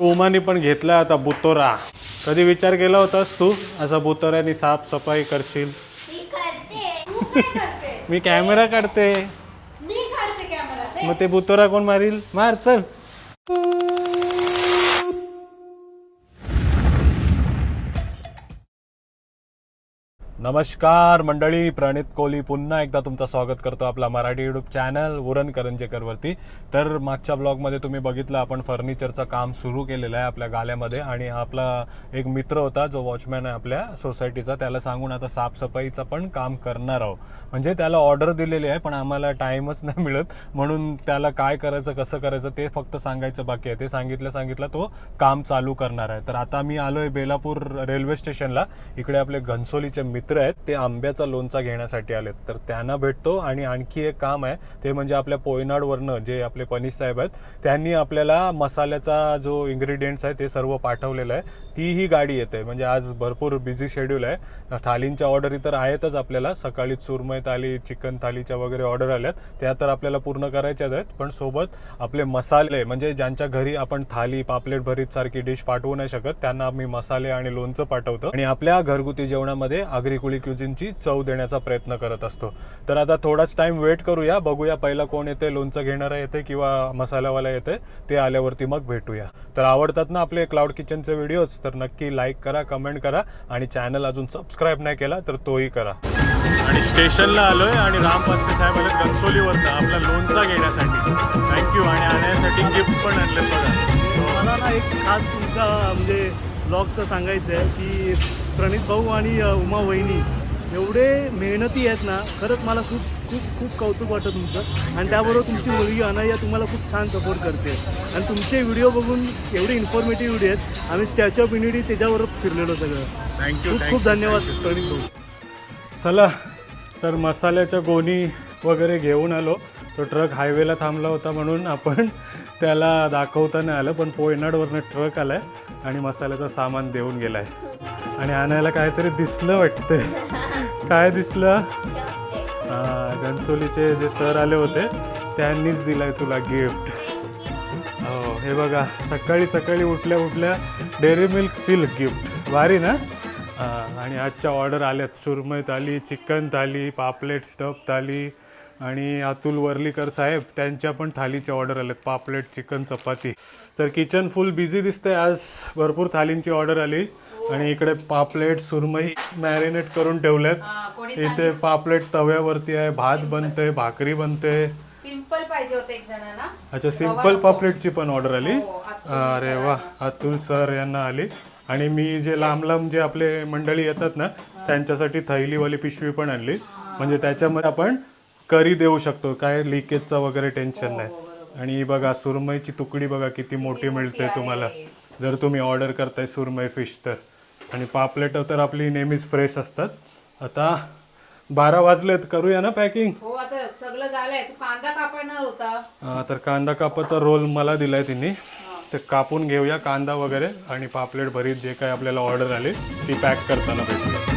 उमानी पण घेतला आता बुतोरा. कधी विचार केला होतास तू असा बुतोऱ्याने साफसफाई करशील? मी कॅमेरा काढते. मग ते बुतोरा कोण मारील? मार चल. नमस्कार मंडळी, प्रणित कोहली पुन्हा एकदा तुमचं स्वागत करतो आपला मराठी यूट्यूब चॅनल उरण करंजेकरवरती. तर मागच्या ब्लॉगमध्ये तुम्ही बघितलं आपण फर्निचरचं काम सुरू केलेलं आहे आपल्या गाल्यामध्ये. आणि आपला एक मित्र होता जो वॉचमॅन आहे आपल्या सोसायटीचा, त्याला सांगून आता साफसफाईचं पण काम करणार आहोत. म्हणजे त्याला ऑर्डर दिलेली आहे पण आम्हाला टाईमच नाही मिळत, म्हणून त्याला काय करायचं कसं करायचं ते फक्त सांगायचं बाकी आहे. ते सांगितलं तो काम चालू करणार आहे. तर आता मी आलोय बेलापूर रेल्वे स्टेशनला. इकडे आपले घनसोलीचे मित्र आहेत, ते आंब्याचा लोणचा घेण्यासाठी आलेत. तर त्यांना भेटतो. आणि आणखी एक काम आहे ते म्हणजे आपल्या पोयनाडवरनं जे आपले पनीस साहेब आहेत त्यांनी आपल्याला मसाल्याचा जो इंग्रेडियंट्स आहे ते सर्व पाठवलेलं आहे. तीही गाडी येते. म्हणजे आज भरपूर बिझी शेड्यूल आहे. थालींच्या ऑर्डर तर आहेतच आपल्याला. सकाळी सुरमई थाली, चिकन थालीच्या वगैरे ऑर्डर आल्यात, त्या तर आपल्याला पूर्ण करायच्याच आहेत. पण सोबत आपले मसाले, म्हणजे ज्यांच्या घरी आपण थाली, पापलेट भरीत सारखी डिश पाठवू नाही शकत त्यांना आम्ही मसाले आणि लोणचं पाठवतो. आणि आपल्या घरगुती जेवणामध्ये आगरी-कुळी क्युझिनची चव देण्याचा प्रयत्न करत असतो. तर आता थोडाच टाइम वेट करूया, बघूया पहिला कोण येते, लोणचं घेणारा येते किंवा मसालावाला येते. ते आल्यावरती मग भेटूया. तर आवडतात ना आपले क्लाउड किचनचे व्हिडिओज, तर नक्की लाईक करा, कमेंट करा आणि चॅनल अजून सबस्क्राईब नाही केला तर तोही करा. आणि स्टेशनला आलोय आणि राम पस्ते साहेब आले घनसोलीवरनं आपला लोणचा घेण्यासाठी. थँक्यू. आणि आणण्यासाठी गिफ्ट पण आणले बघा. मला ना एक खास तुमचा म्हणजे ब्लॉगचं सांगायचं आहे की प्रणित भाऊ आणि उमा वहिनी एवढे मेहनती आहेत ना. खरंच मला खूप खूप खूप कौतुक वाटतं तुमचं. आणि त्याबरोबर तुमची मुलगी अनया तुम्हाला खूप छान सपोर्ट करते. आणि तुमचे व्हिडिओ बघून एवढे इन्फॉर्मेटिव्ह व्हिडिओ आहेत. आम्ही स्टॅच्यू ऑफ युनिटी त्याच्यावर फिरलेलो सगळं. थँक्यू. खूप खूप धन्यवाद प्रणित भाऊ. चला, तर मसाल्याच्या गोणी वगैरे घेऊन आलो. तो ट्रक हायवेला थांबला होता म्हणून आपण त्याला दाखवता नाही आलं, पण पोयनाडवरनं ट्रक आला आहे आणि मसाल्याचं सामान देऊन गेला आहे. आणि आणायला काहीतरी दिसलं वाटतं. काय दिसलं? घनसोलीचे जे सर आले होते त्यांनीच दिलं आहे तुला गिफ्ट. हो, हे बघा, सकाळी सकाळी उठल्या डेअरी मिल्क सिल्क गिफ्ट. भारी ना? आणि आजच्या ऑर्डर आल्यात सुरमई थाली, चिकन थाली, पापलेट स्टफ थाली. आणि अतुल वर्लीकर साहेब त्यांच्या पण थालीच्या ऑर्डर आल्यात, पापलेट, चिकन, चपाती. तर किचन फुल बिझी दिसतंय आज. भरपूर थालींची ऑर्डर आली. आणि इकडे पापलेट, सुरमई मॅरिनेट करून ठेवल्यात. इथे पापलेट तव्यावरती आहे, भात बनते, भाकरी बनते. सिंपल पाहिजे होते एक जणांना. अच्छा, सिंपल पापलेटची पण ऑर्डर आली. अरे वा, अतुल सर यांना आली. आणि मी जे लांब जे आपले मंडळी येतात ना त्यांच्यासाठी थैलीवाली पिशवी पण आणली. म्हणजे त्याच्यामध्ये आपण करी देऊ शकतो, काय लिकेजचा वगैरे टेन्शन नाही. आणि बघा, सुरमईची तुकडी बघा किती मोठी मिळते तुम्हाला जर तुम्ही ऑर्डर करताय सुरमई फिश तर. आणि पापलेट तर आपली नेहमीच फ्रेश असतात. आता 12 वाजलेत, करूया ना पॅकिंग? हो, आता सगळं झालंय. तू कांदा कापणार होता. तर कांदा कापाचा रोल मला दिलाय तिने, ते कापून घेऊया कांदा वगैरे. आणि पापलेट भरीत जे काय आपल्याला ऑर्डर आली ती पॅक करताना भेटूया.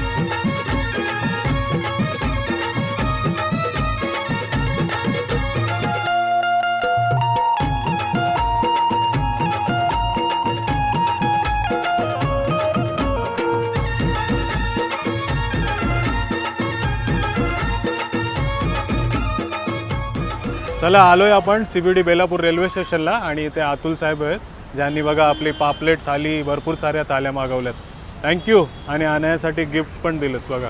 चला, आलोय आपण CBD बेलापूर रेल्वे स्टेशनला. आणि इथे अतुल साहेब आहेत ज्यांनी बघा आपली पापलेट थाली, भरपूर साऱ्या थाल्या मागवल्यात. थँक्यू. आणि आणण्यासाठी गिफ्ट्स पण दिलेत बघा.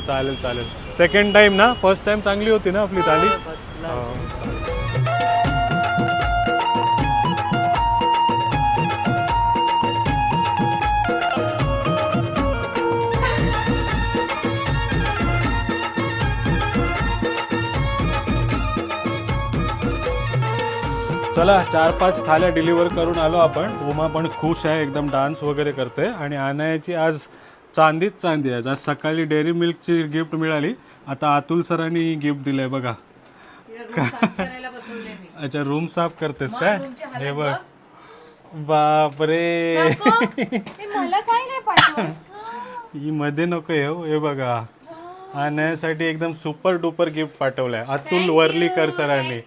चालेल. सेकंड टाइम ना? फर्स्ट टाइम चांगली होती ना आपली थाली? चला, 4-5 थाल्या डिलिव्हर करून आलो आपण. उमा पण खुश आहे, एकदम डान्स वगैरे करते. आणि आणायची आज चांदीच चांदी आहे. आज सकाळी डेअरी मिल्कची गिफ्ट मिळाली. आता अतुल सरांनी गिफ्ट दिलंय बघा. अच्छा, रूम साफ करतेस काय? हे बघ, बापरे. मला काय नाही पाठवलं. ही मध्ये नको येऊ. हे बघा, आणण्यासाठी एकदम सुपर डुपर गिफ्ट पाठवलंय अतुल वर्लीकर सरांनी.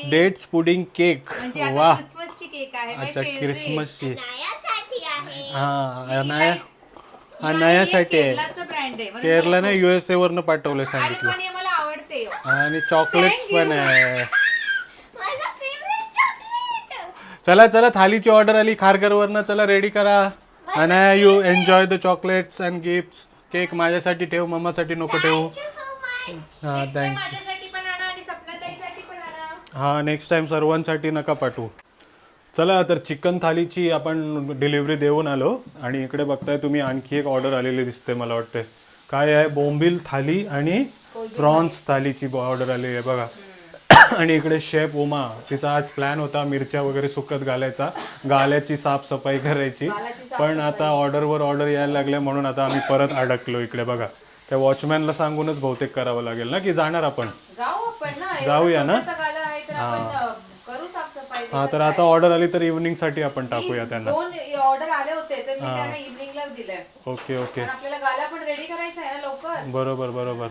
Dates pudding cake. वा, क्रिसमसची केक आहे my अच्छा favorite. क्रिसमसची नायासाठी आहे. हा अनायासाठी आहे. केरलाचं ब्रँड आहे म्हणून केरला नाही USA वरनं पाठवलं आणि सांगितलं. पण हे मला आवडते आणि चॉकलेट्स पण आहे. माझा फेवरेट चॉकलेट. चला चला थालीची ऑर्डर आली खारघरवरनं. चला रेडी करा. Anaya you enjoy the chocolates and gifts. Cake माझ्यासाठी ठेव, मम्मासाठी नको ठेवू. Thank you so much. हा Next time थँक माझ्यासाठी पण आणा आणि सपनाताईसाठी पण आणा. हा नेक्स्ट टाइम सर्वांसाठी नका पाठवू. चला तर चिकन थालीची आपण डिलिव्हरी देऊन आलो आणि इकडे बघताय तुम्ही आणखी एक ऑर्डर आलेली दिसते मला वाटते. काय आहे बोंबील थाली आणि प्रॉन्स थालीची ऑर्डर आलेली आहे बघा. आणि इकडे शेफ उमा तिचा आज प्लॅन होता मिरच्या वगैरे सुकत घालायचा, गाल्याची साफसफाई करायची, पण आता ऑर्डरवर ऑर्डर यायला लागल्या म्हणून आता आम्ही परत अडकलो इकडे बघा. त्या वॉचमॅनला सांगूनच बहुतेक करावं लागेल ना की जाणार आपण. जाऊ आपण ना जाऊया ना. एवढं गाला आहे तर आपण करू साफसफाई. हा तर आता ऑर्डर आली तर इव्हनिंग साठी आपण टाकूया त्यांना. 2 ऑर्डर आले होते तर मी त्यांना इव्हनिंगला दिलंय. ओके ओके पण आपल्याला गाला पण रेडी करायचा आहे ना लवकर. बरोबर बरोबर.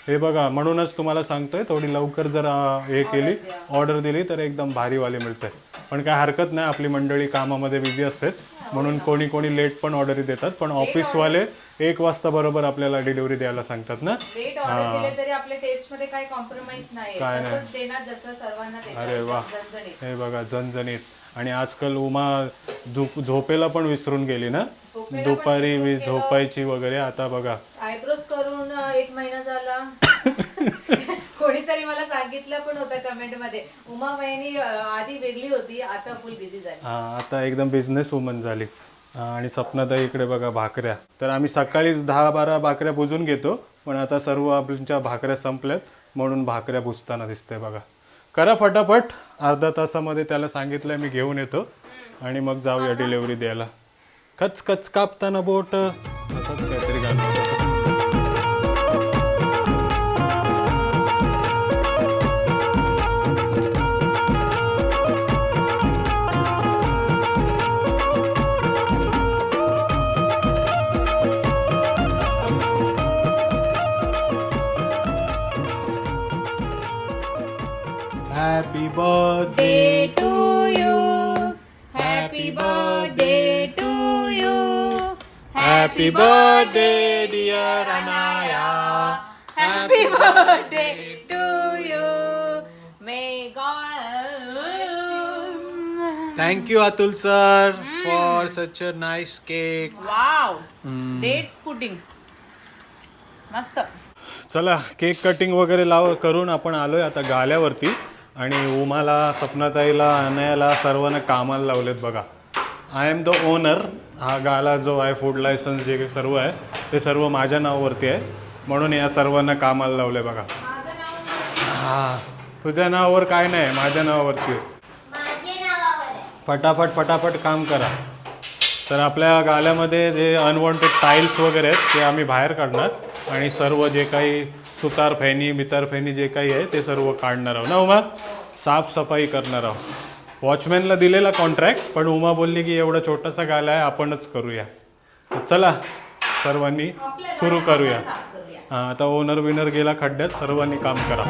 हे बघा म्हणूनच तुम्हाला सांगतोय थोडी लवकर जर हे केली ऑर्डर दिली तर एकदम भारीवाली मिळते. पण काय हरकत नाही आपली मंडळी कामामध्ये बिझी असते म्हणून कोणी कोणी लेट पण ऑर्डरी देतात. पण ऑफिसवाले 1 वाजता बरोबर आपल्याला डिलिव्हरी द्यायला सांगतात ना. लेट ऑर्डर दिले तरी आपल्या टेस्ट मध्ये काही कॉम्प्रोमाइज नाही तसंच देणार जसं सर्वांना देतात. अरे वा झणझणीत. हे बघा झणझणीत. आणि आजकाल उमा झोपेला पण विसरून गेली ना. दुपारी झोपायची वगैरे. आता बघा आयब्रोज करून 1 महिना झाला. कोणीतरी मला सांगितलं पण होतं कमेंट मध्ये उमा वहिनी आधी वेगळी होती आता फुल बिझी झाली. हा आता एकदम बिझनेस वुमन झाली. आणि सपनाताई इकडे बघा भाकऱ्या. तर आम्ही सकाळीच 10-12 भाकऱ्या भुजून घेतो पण आता सर्व आपल्या भाकऱ्या संपल्यात म्हणून भाकऱ्या भुजताना दिसते बघा. करा फटाफट. अर्धा तासामध्ये त्याला सांगितलंय मी घेऊन येतो आणि मग जाऊया डिलिव्हरी द्यायला. कच कच कापताना बोट असंच काहीतरी गाणं होतं. Happy birthday to you. Happy birthday to you. Happy birthday dear Anaya. Happy birthday to you. May God. Thank you Atul sir for such a nice cake. Wow. Dates pudding. मस्त. चला केक कटिंग वगैरे करून आपण आलोय आता गाल्यावरती. आणि उमाला सपनाताईला अनयाला सर्वांना कामाला लावलेत बघा. I am the owner. हा गाला जो आहे फूड लायसन्स जे सर्व आहे ते सर्व माझ्या नावावरती आहे म्हणून या सर्वांना कामाला लावले बघा. हा तुझ्या नावावर काय नाही माझ्या नावावरती. माझ्या नावावर आहे. फटाफट फटाफट काम करा. तर आपल्या गाल्यामध्ये जे अनवॉन्टेड टाईल्स वगैरे आहेत ते आम्ही बाहेर काढणार आणि सर्व जे काही सुतार फेनी मितार फेनी जे काही आहे ते सर्व काढणार आहोत ना उमा. साफसफाई करणार आहोत. वॉचमॅनला दिलेला कॉन्ट्रॅक्ट पण उमा बोलली की एवढा छोटासा गाला आहे आपणच करूया. तर चला सर्वांनी सुरू करूया. हां आता ओनर विनर गेला खड्ड्यात. सर्वांनी काम करा.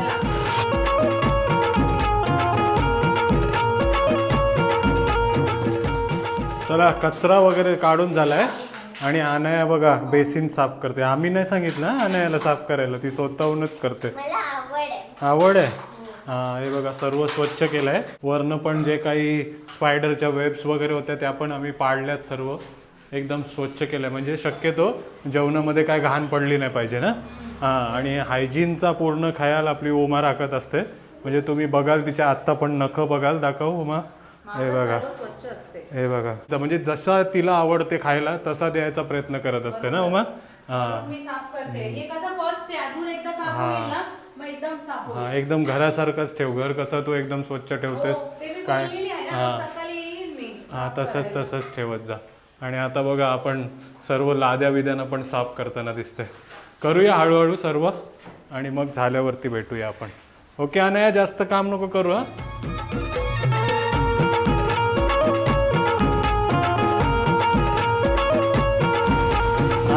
चला कचरा वगैरे काढून झालाय आणि अनया बघा बेसिन साफ करते. आम्ही नाही सांगितलं अनयाला साफ करायला ती स्वतःहूनच करते. मला आवड आहे. आवड आहे. हां हे बघा सर्व स्वच्छ केलं आहे. वरनं पण जे काही स्पायडरच्या वेब्स वगैरे होत्या त्या पण आम्ही पाडल्यात. सर्व एकदम स्वच्छ केलं आहे म्हणजे शक्यतो जेवणामध्ये काय घाण पडली नाही पाहिजे ना. हां आणि हायजीनचा पूर्ण खयाल आपली उमा राखत असते. म्हणजे तुम्ही बघाल तिच्या आत्ता पण नखं बघाल दाखव उमा. हे बघा स्वच्छ असते. हे बघा म्हणजे जसा तिला आवडते खायला तसा द्यायचा प्रयत्न करत असते ना उमा. हां मी साफ करते. हे कसं फर्स्ट आहे अजून एकदा साफ होईल ना मग एकदम साफ होईल. हां एकदम घरासारखंच ठेव. घर कसं तू एकदम स्वच्छ ठेवतेस काय. हां सकाळी येईन मी. हां तसंच ठेवत जा. आणि आता बघा आपण सर्व लाद्या बिद्यानं पण साफ करताना दिसते. करूया हळूहळू सर्व आणि मग झाल्यावरती भेटूया आपण. ओके अनया जास्त काम नको करू. हां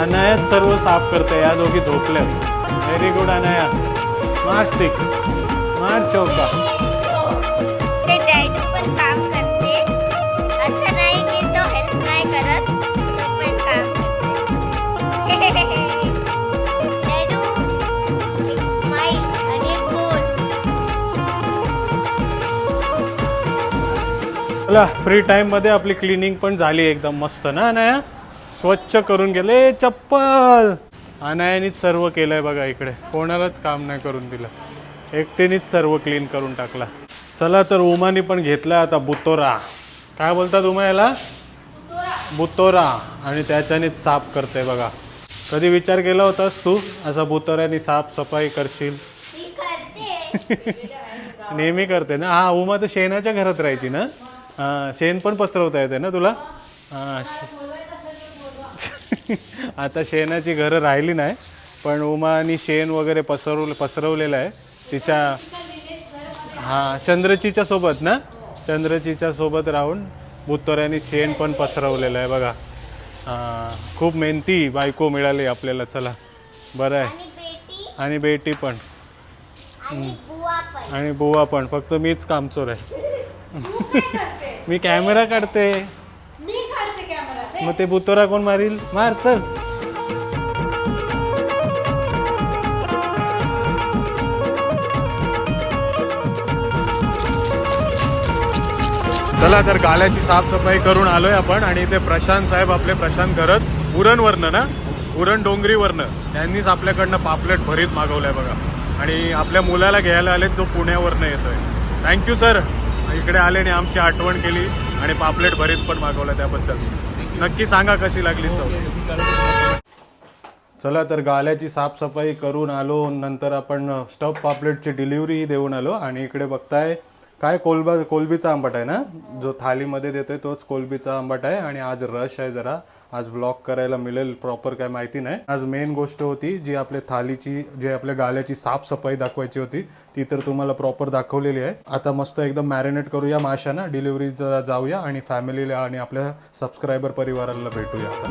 अनयाच सर्व साफ करते. या दोघी झोपल्यात. व्हेरी गुड अनया. मार 6 मार चौका. ते डॅडी पण काम करते. चला फ्री टाईममध्ये आपली क्लिनिंग पण झाली एकदम मस्त ना अनाया. स्वच्छ करून गेले. चप्पल अनायानीच सर्व केलंय बघा. इकडे कोणालाच काम नाही करून दिलं, एकटीनेच सर्व क्लीन करून टाकला. चला तर उमानी पण घेतला आता बुतोरा. काय बोलतात उमा याला? बुतोरा. आणि त्याच्यानेच साफ करते बघा. कधी विचार केला होतास तू असा बुतोऱ्याने साफसफाई करशील? मी करते. नेहमी करते ना. हा उमा तर शेणाच्या घरात राहायची ना. शेण पण पसरवता येते ना तुला. आता शेणाची घरं राहिली नाही, पण उमानी शेण वगैरे पसरवलेलं आहे तिच्या. चंद्रचीच्या सोबत ना. चंद्रचीच्या सोबत राहून बुतोऱ्याने शेण पण पसरवलेलं आहे बघा. खूप मेहनती बायको मिळाली आपल्याला. चला बरं आहे. आणि बेटी पण आणि बुवा पण. फक्त मीच कामचोर आहे. मी कॅमेरा काढते. मग ते बुतोरा कोण मारील? मार चल. चला तर गाल्याची साफसफाई करून आलोय आपण. आणि इथे प्रशांत साहेब आपले, प्रशांत करत उरणवरनं ना, उरण डोंगरीवरनं त्यांनीच आपल्याकडनं पापलेट भरीत मागवलंय बघा. आणि आपल्या मुलाला घ्यायला आले जो पुण्यावरनं येतोय. थँक्यू सर, इकडे आले आणि आमची आठवण केली आणि पापलेट भरीत पण मागवलं. त्याबद्दल नक्की सांगा कशी लागली चव. चला तर गाल्याची साफसफाई करून आलो. नंतर आपण स्टफ पापलेटची डिलिव्हरी देऊन आलो. आणि इकडे बघताय काय कोलबीचा आंबट आहे ना, जो थालीमध्ये देतोय तोच कोलबीचा आंबट आहे. आणि आज रश आहे जरा. आज व्लॉग करायला मिळेल प्रॉपर काय माहिती नाही. आज मेन गोष्ट होती जी आपल्या थालीची, जे आपल्या गाल्याची साफसफाई दाखवायची होती, ती तर तुम्हाला प्रॉपर दाखवलेली आहे. आता मस्त एकदम मॅरिनेट करूया माशांना, डिलिव्हरी जाऊया आणि फॅमिलीला आणि आपल्या सबस्क्रायबर परिवाराला भेटूया आता.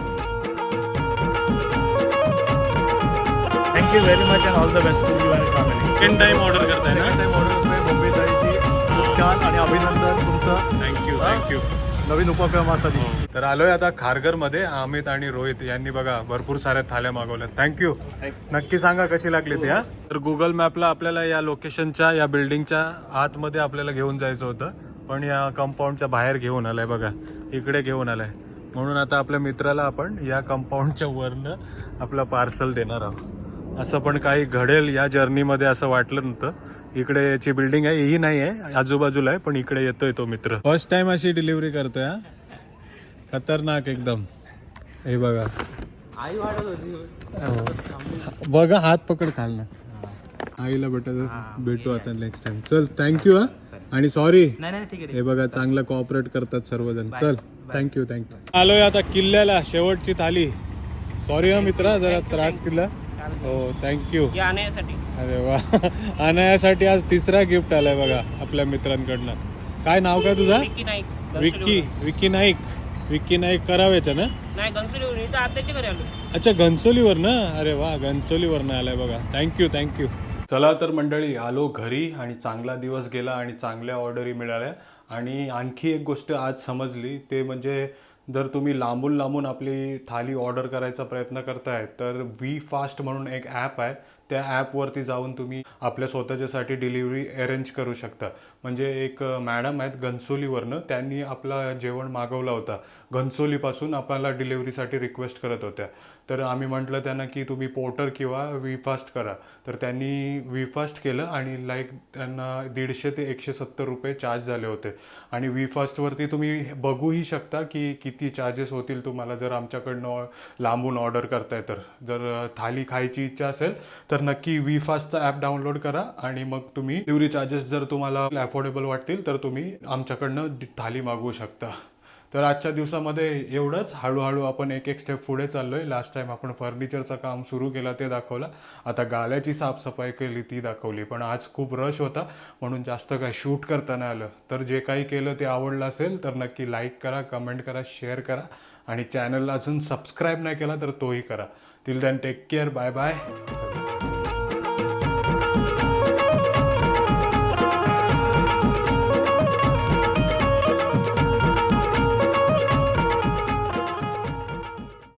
Thank you very much and all the best to you and family. Second time order करताय ना? टाइम ऑर्डर करतोय बॉम्बे थाळीची. खूप छान आणि अभिनंदन तुमचं थँक्यू. नवीन उपक्रमासाठी. तर आलोय आता खारघरमध्ये. अमित आणि रोहित यांनी बघा भरपूर साऱ्या थाल्या मागवल्या. थँक्यू. नक्की सांगा कशी लागली ती. तर गुगल मॅपला आपल्याला या लोकेशनच्या, या बिल्डिंगच्या आतमध्ये आपल्याला घेऊन जायचं होतं, पण या कंपाऊंडच्या बाहेर घेऊन आलाय बघा. इकडे घेऊन आलाय. म्हणून आता आपल्या मित्राला आपण या कंपाऊंडच्या वरनं आपलं पार्सल देणार आहोत. असं पण काही घडेल या जर्नीमध्ये असं वाटलं नव्हतं. इकडे याची बिल्डिंग आहे, ही नाही आहे, आजूबाजूला आहे, पण इकडे येतोय तो मित्र. फर्स्ट टाइम अशी डिलिव्हरी करतोय. खतरनाक एकदम. हे बघा, आई वाटत होती. बघा हात पकड खाल ना. आईला भेटू आता नेक्स्ट टाइम. चल थँक्यू. आणि सॉरी. नाही ठीक आहे. हे बघा चांगलं कॉपरेट करतात सर्वजण. चल थँक्यू. आलोय आता किल्ल्याला, शेवटची थाली. सॉरी मित्रा, जरा त्रास केला. हो थँक्यू. अरे वा. अनायासाठी आज तिसरा गिफ्ट आलाय बघा आपल्या मित्रांकडनं. काय नाव काय तुझा? विक्की नाईक. विक्की नाईक करावेचा ना? अच्छा घनसोलीवर ना. अरे वा, घनसोलीवरनं आलाय बघा. थँक्यू. चला तर मंडळी, आलो घरी आणि चांगला दिवस गेला आणि चांगल्या ऑर्डरी मिळाल्या. आणि आणखी एक गोष्ट आज समजली, ते म्हणजे जर तुम्ही लांबून आपली थाली ऑर्डर करायचा प्रयत्न करताय तर वी फास्ट म्हणून एक ॲप आहे. त्या ॲपवरती जाऊन तुम्ही आपल्या स्वतःच्यासाठी डिलिव्हरी अरेंज करू शकता. म्हणजे एक मॅडम आहेत घनसोलीवरनं, त्यांनी आपला जेवण मागवला होता. घनसोलीपासून आपल्याला डिलिव्हरीसाठी रिक्वेस्ट करत होत्या. तर आम्ही म्हटलं त्यांना की तुम्ही पोर्टर किंवा वी फास्ट करा. तर त्यांनी वी फास्ट केलं आणि त्यांना 150 ते 170 रुपये चार्ज झाले होते. आणि वी फास्टवरती तुम्ही बघूही शकता की किती चार्जेस होतील तुम्हाला जर आमच्याकडनं लांबून ऑर्डर करताय तर. जर थाली खायची इच्छा असेल तर नक्की वी फास्टचा ॲप डाउनलोड करा आणि मग तुम्ही डिलिव्हरी चार्जेस जर तुम्हाला अफोर्डेबल वाटतील तर तुम्ही आमच्याकडनं थाली मागवू शकता. तर आजच्या दिवसामध्ये एवढंच. हळूहळू आपण एक स्टेप पुढे चाललोय. लास्ट टाइम आपण फर्निचरचं काम सुरू केलं ते दाखवलं. आता गाल्याची साफसफाई केली ती दाखवली. पण आज खूप रश होता म्हणून जास्त काय शूट करता नाही आलं. तर जे काही केलं ते आवडलं असेल तर नक्की लाईक करा, कमेंट करा, शेअर करा आणि चॅनलला अजून सबस्क्राईब नाही केला तर तोही करा. Till then take care. Bye bye.